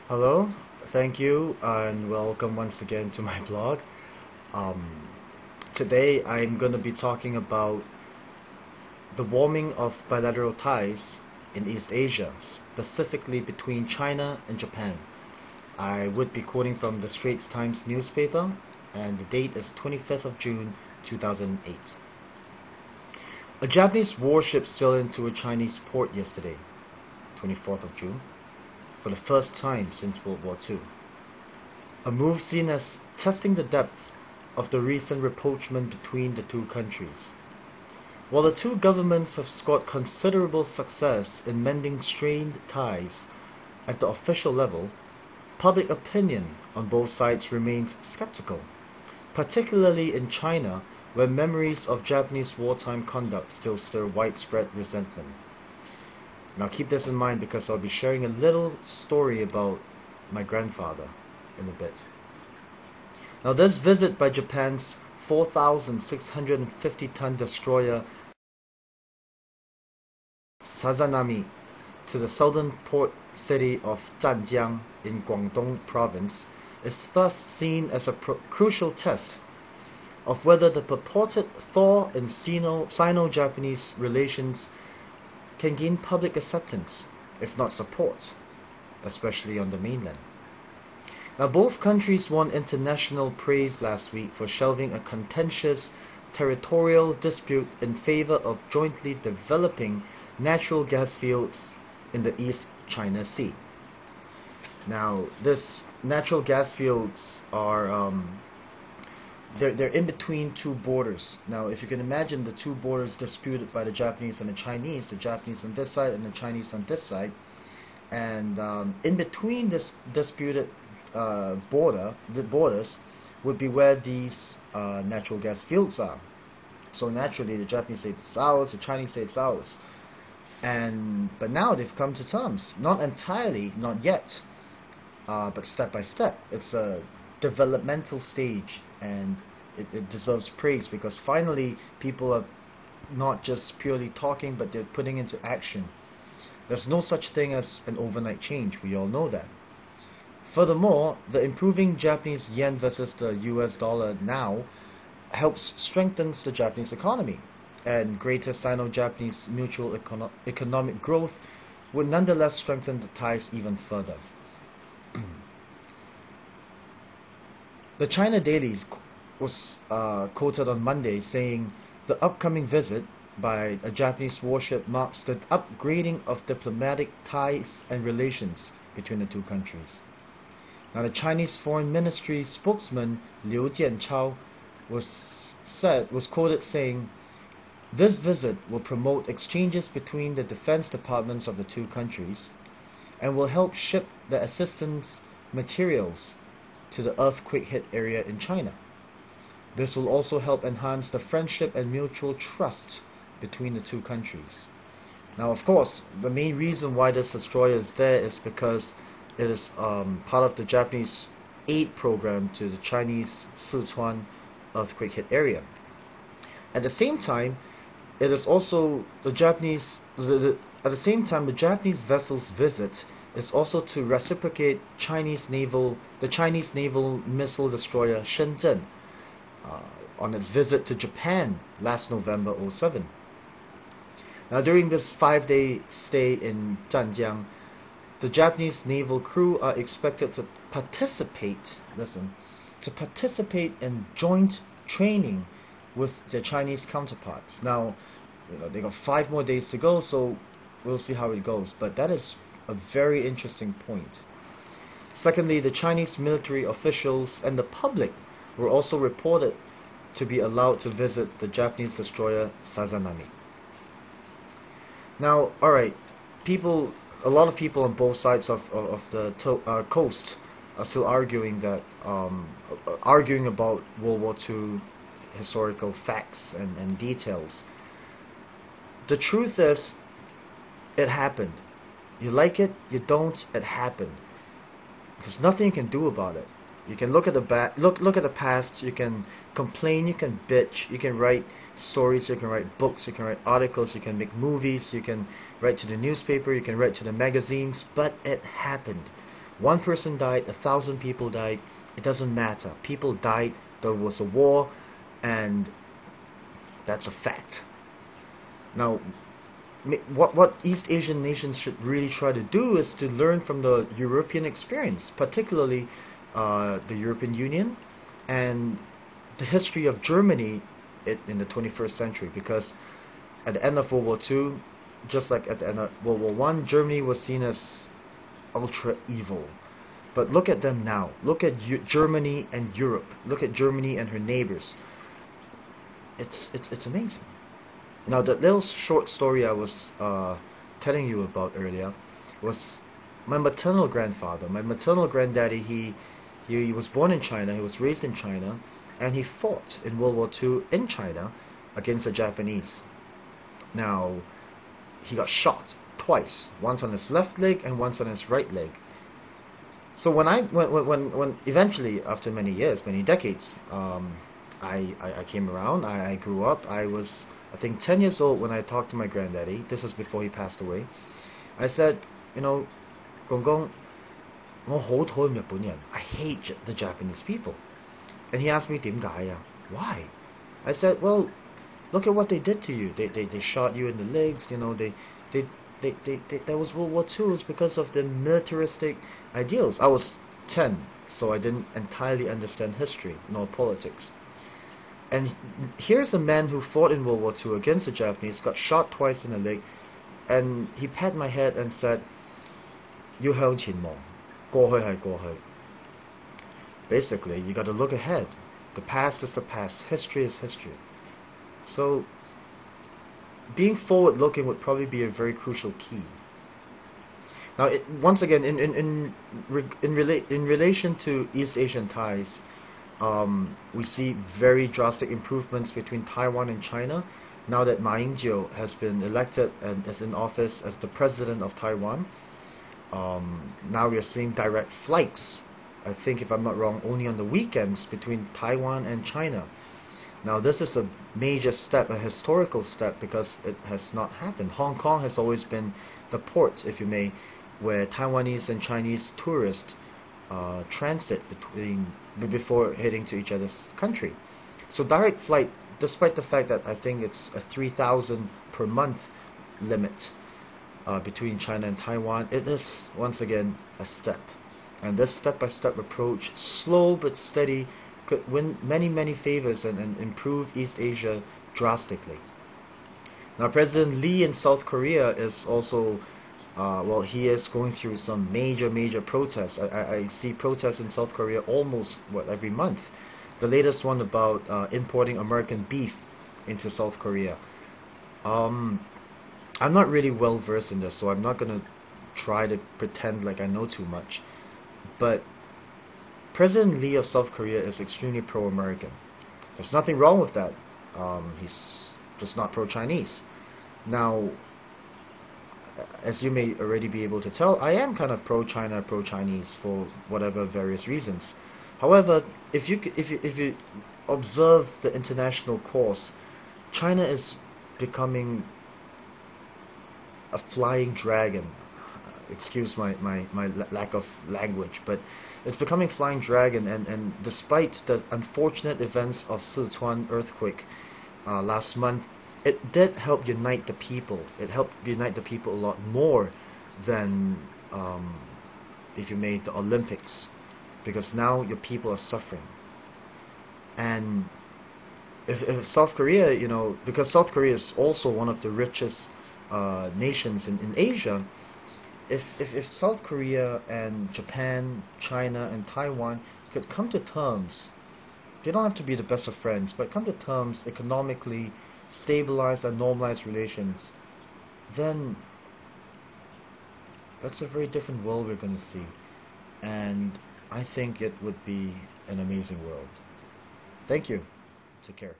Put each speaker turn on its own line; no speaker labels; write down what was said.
Hello, thank you, and welcome once again to my blog. Um, Today I'm going to be talking about the warming of bilateral ties in East Asia, specifically between China and Japan. I would be quoting from the Straits Times newspaper, and the date is 25th of June 2008. A Japanese warship sailed into a Chinese port yesterday, 24th of June, for the first time since World War II. A move seen as testing the depth of the recent rapprochement between the two countries. While the two governments have scored considerable success in mending strained ties at the official level, public opinion on both sides remains skeptical, particularly in China, where memories of Japanese wartime conduct still stir widespread resentment. Now keep this in mind because I'll be sharing a little story about my grandfather in a bit. Now this visit by Japan's 4,650-ton destroyer Sazanami to the southern port city of Zhanjiang in Guangdong province is thus seen as a crucial test of whether the purported thaw in Sino-Japanese relations can gain public acceptance, if not support, especially on the mainland. Now, both countries won international praise last week for shelving a contentious territorial dispute in favor of jointly developing natural gas fields in the East China Sea. Now, this natural gas fields are they're in between two borders. Now, if you can imagine the two borders disputed by the Japanese and the Japanese on this side and the Chinese on this side, and in between this disputed the borders would be where these natural gas fields are. So naturally, the Japanese say it's ours, the Chinese say it's ours, but now they've come to terms. Not entirely, not yet, but step by step. It's a developmental stage, and it deserves praise because finally people are not just purely talking, but they're putting into action. There's no such thing as an overnight change, we all know that. Furthermore, the improving Japanese yen versus the US dollar now helps strengthens the Japanese economy, and greater Sino-Japanese mutual economic growth would nonetheless strengthen the ties even further. The China Daily was quoted on Monday saying the upcoming visit by a Japanese warship marks the upgrading of diplomatic ties and relations between the two countries. Now, the Chinese Foreign Ministry spokesman Liu Jianchao was quoted saying, "This visit will promote exchanges between the defense departments of the two countries and will help ship the assistance materials to the earthquake-hit area in China. This will also help enhance the friendship and mutual trust between the two countries." Now, of course, the main reason why this destroyer is there is because it is part of the Japanese aid program to the Chinese Sichuan earthquake-hit area. At the same time, it is also the Japanese vessel's visit is also to reciprocate the Chinese naval missile destroyer Shenzhen on its visit to Japan last November 2007. Now, during this 5-day stay in Zhanjiang, the Japanese naval crew are expected to participate in joint training with their Chinese counterparts. Now, they got 5 more days to go, so we'll see how it goes. But that is a very interesting point. Secondly, the Chinese military officials and the public were also reported to be allowed to visit the Japanese destroyer Sazanami. Now, alright, a lot of people on both sides of the coast are still arguing about World War II historical facts and details. The truth is, it happened. You like it, you don't, it happened. There's nothing you can do about it. You can look at the past, you can complain, you can bitch, you can write stories, you can write books, you can write articles, you can make movies, you can write to the newspaper, you can write to the magazines, but it happened. One person died, 1,000 people died. It doesn't matter. People died. There was a war, and that's a fact. Now, what East Asian nations should really try to do is to learn from the European experience, particularly the European Union and the history of Germany in the 21st century. Because at the end of World War II, just like at the end of World War I, Germany was seen as ultra evil. But look at them now. Look at Germany and Europe. Look at Germany and her neighbors. It's amazing. Now, that little short story I was telling you about earlier was my maternal grandfather. My maternal granddaddy, he was born in China, he was raised in China, and he fought in World War II in China against the Japanese. Now, he got shot twice, once on his left leg and once on his right leg. So when eventually, after many years, many decades, I came around, I grew up. I was, I think, 10 years old when I talked to my granddaddy. This was before he passed away. I said, you know, Gong Gong, 我好討厭日本人. I hate the Japanese people. And he asked me, 點解呀? Why? I said, well, look at what they did to you. They shot you in the legs. You know, that was World War II. It's because of the militaristic ideals. I was 10, so I didn't entirely understand history nor politics. And here's a man who fought in World War II against the Japanese, got shot twice in the leg, and he patted my head and said, 要向前望，過去係過去. Basically, you got to look ahead. The past is the past. History is history. So, being forward-looking would probably be a very crucial key. Now, once again, in relation to East Asian ties, we see very drastic improvements between Taiwan and China. Now that Ma Ying-jeou has been elected and is in office as the president of Taiwan, now we are seeing direct flights, I think, if I'm not wrong, only on the weekends between Taiwan and China. Now, this is a major step, a historical step, because it has not happened. Hong Kong has always been the port, if you may, where Taiwanese and Chinese tourists transit before heading to each other's country. So direct flight, despite the fact that I think it's a 3,000 per month limit between China and Taiwan, it is once again a step. And this step-by-step approach, slow but steady, could win many favors and improve East Asia drastically. Now, President Lee in South Korea is also well, he is going through some major protests. I see protests in South Korea almost every month. The latest one about importing American beef into South Korea. I'm not really well versed in this, so I'm not going to try to pretend like I know too much. But President Lee of South Korea is extremely pro-American. There's nothing wrong with that. He's just not pro-Chinese. Now, as you may already be able to tell, I am kind of pro-China, pro-Chinese for whatever various reasons. However, if you observe the international course, China is becoming a flying dragon. Excuse my lack of language, but it's becoming flying dragon, and despite the unfortunate events of Sichuan earthquake last month, it did help unite the people. It helped unite the people a lot more than, if you made the Olympics, because now your people are suffering. And if South Korea, you know, because South Korea is also one of the richest nations in Asia, if South Korea and Japan, China and Taiwan could come to terms, they don't have to be the best of friends, but come to terms economically, stabilize and normalize relations, then that's a very different world we're going to see. And I think it would be an amazing world. Thank you. Take care.